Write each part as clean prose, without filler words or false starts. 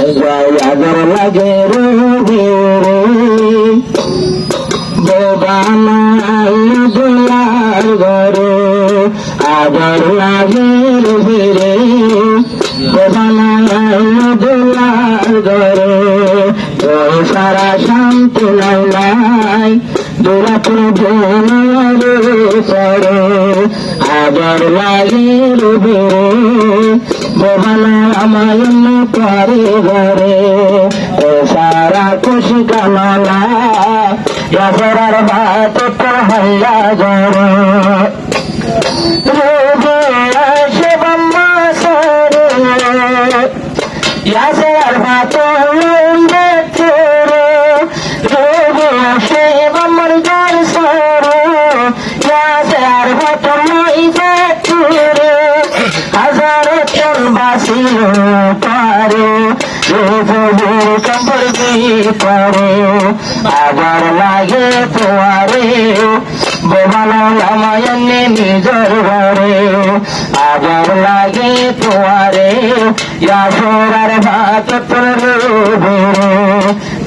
আদর লাগে রবি বানাই দোলার ঘরে আদর লাগে রবি রে বানাই দোলার ঘরে সারা শান্তি নাই দোলা প্রভু পরে আদর লাগে রবি রে বানা আমায় পরে ঘরে সারা খুশি কামনা ইয়াসেরার ভাত হল্লা ঘরে ইয়াসেরার ভাত আমার ঘর সরে ইয়াসেরার ভাত হাজারো চল বাসিল পারে সম্পর্কে পরে আবার লাগে তোমারে বোবানো রামায়ণে নিজের ঘরে আবার লাগে তোমারে ইয়াসেরার ভাত তোরে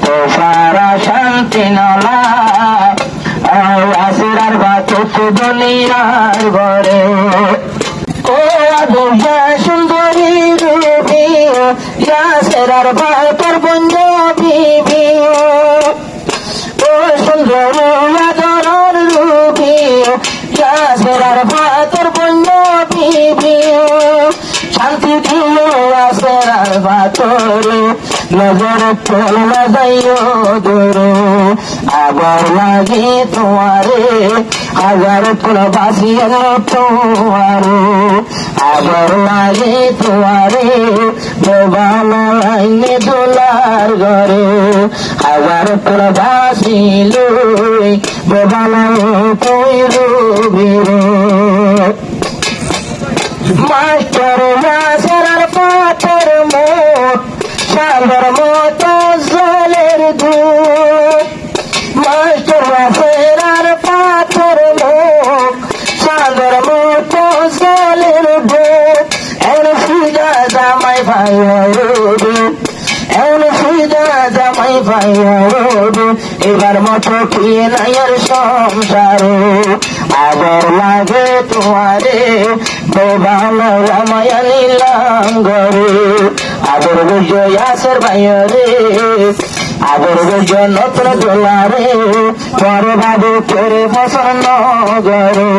তো সারা শান্তি নলা ইয়াসেরার ভাত দুনিয়ার ঘরে ও আদুয়া সুন্দরী রূপী ইয়াসেরার ভাতর বন্ধ বিবি ও সুন্দর আদরের রূপী ইয়াসেরার ভাতর বন্ধ বিবি শান্তি দিল ইয়াসেরার ভাতরে নজর চল না যাইও দূরে আবার লাগে তোমারে হাজার ফুল বাসিয়ে তোমারে আবার লাগে তোমারে বানা লাইনে দোলার ঘরে হাজার ফুল বাসিল বানা কইরবিরে মাস্টার ইয়াসেরার পাথর মোট সাগর মতো জলের দুধ মাস্টার ইয়াসেরার পাথর মুখ সাগর মতো জলের দুধ এন সুজা জামাই ভাই রবি এন সুজা জামাই ভাই রবি এবার মতো কি নাইয়ের সংসারে আবার লাগে তোমারে বেবানো রামায়ণ ঘরে আদর বুঝো ইয়াসের ভাই রে আদর বুঝো নতুন দোলারে পরে ভাবো তোরে পছন্দ ঘরে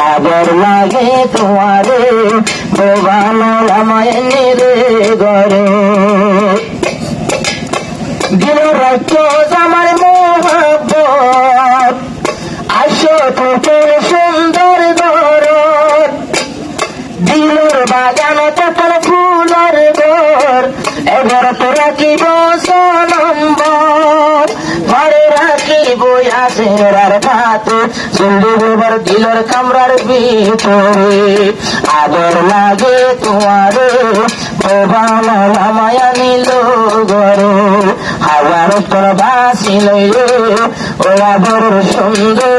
আদর লাগে তোমারে বেবানো রামায়ণের ঘরে দিল রক্ত আমার মোহাব্বত আসো তোকে সুন্দর দরদ দিলর বাগান তখন ফুলের ঘর এবার তো রাখিব নম্বর ঘরে রাখিব ইয়াসেরার ভাত সুন্দর দিলর কামরার ভিতরে আদর লাগে তোমারে বানা নামায়া নিল ঘরে হাজার তোর বাসিল ও আদর সুন্দর